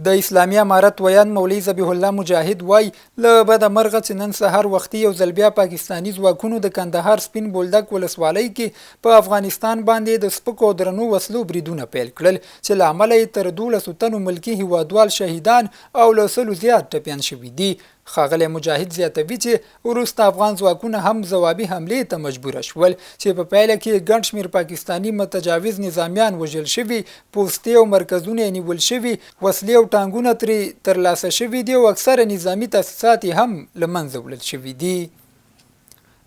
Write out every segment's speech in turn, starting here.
د اسلامي امارت ویان مولوي ذبیح الله مجاهد وای له بده مرغه چې نن سهار وختي یو ځل بیا پاکستاني ځواکونو د کندهار سپین بولدک ولسوالۍ کې په افغانستان باندې د سپکو درنو وسلو بریدونه پیل کړل چې له امله یې تر 12 تنو ملکي هیوادوال شهیدان او له 100 زیات ټپیان شوي دي. ښاغلی مجاهد زیاتوي چې وروسته افغان ځواکونه هم ځوابي حملې ته مجبور شول چې په پایله کې ګڼ شمېر پاکستاني متجاوز نظامیان وژل شوي، پوستې او مرکزونه یې نیول شوي، وسلې او ټانګونه ترې ترلاسه شوي دي او اکثره نظامي تاسیسات یې هم له منځه وړل شوي دي.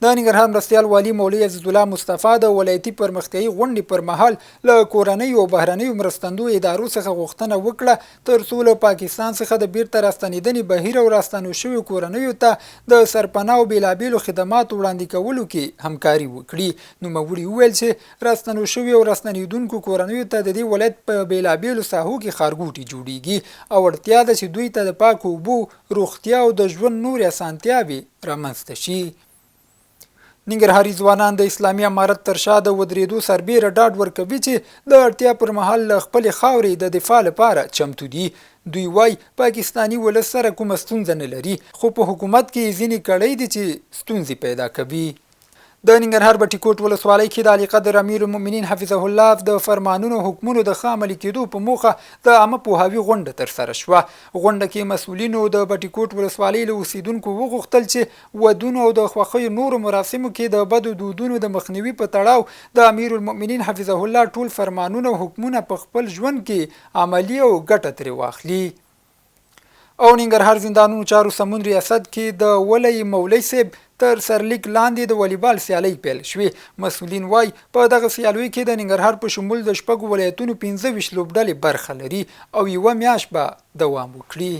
د ننګرهار مرستیال والي مولوي عزیز الله مصطفی د ولایتي پرمختیایي غونډې پر مهال له کورنیو او بهرنیو مرستندویو ادارو څخه غوښتنه وکړه ترڅو له پاکستان څخه د بیرته راستنېدنې بهیر او راستنو شویو کورنیو ته د سرپناه او بېلابېلو خدماتو وړاندې کولو کې همکاري وکړي. نوموړي وویل چې راستنو شویو او راستنېدونکو کورنیو ته د دې ولایت په بېلابېلو ساحو کې ښارګوټي جوړیږي او اړتیا ده چې دوی ته د پاکو اوبو، روغتیا او د ژوند نورې اسانتیاوې رامنځته شي. ننګرهاري ځوانان د اسلامي امارت تر شا د ودرېدو سربیره ډاډ ورکوي چې د اړتیا پر مهال له خپلې خاورې د دفاع لپاره چمتو دي. دوی وای پاکستاني ولس سره کومه ستونزه نه لري، خو په حکومت کې ځینې کړۍ دي چې ستونزې پیدا کوي. د ننګرهار بټي کوټ ولسوالۍ کې د علی قدر امیر المؤمنین حفظه الله د فرمانونو حکمونو د ښه عملي کېدو په موخه د عامه پوهاوي غونډه ترسره شوه. غونډه کې مسؤلینو د بټي کوټ ولسوالۍ له اوسیدونکو وغوښتل چې ودونو او د خوښیو نورو مراسمو کې د بدو دودونو د مخنیوي په تړاو د امیر المؤمنین حفظه الله ټول فرمانونه او حکمونه په خپل ژوند کې عملي او ګټه ترې واخلي. او ننګرهار زندانونو چارو سمون ریاست کې د ولی مولوي صاحب تر سرلیک لاندې د والیبال سیالۍ پیل شوې. مسؤلین وای په دغه سیالیو کې د ننګرهار په شمول د 6 ولایتونو 15 لوبډلې برخه لري او 1 میاشت به دوام وکړي.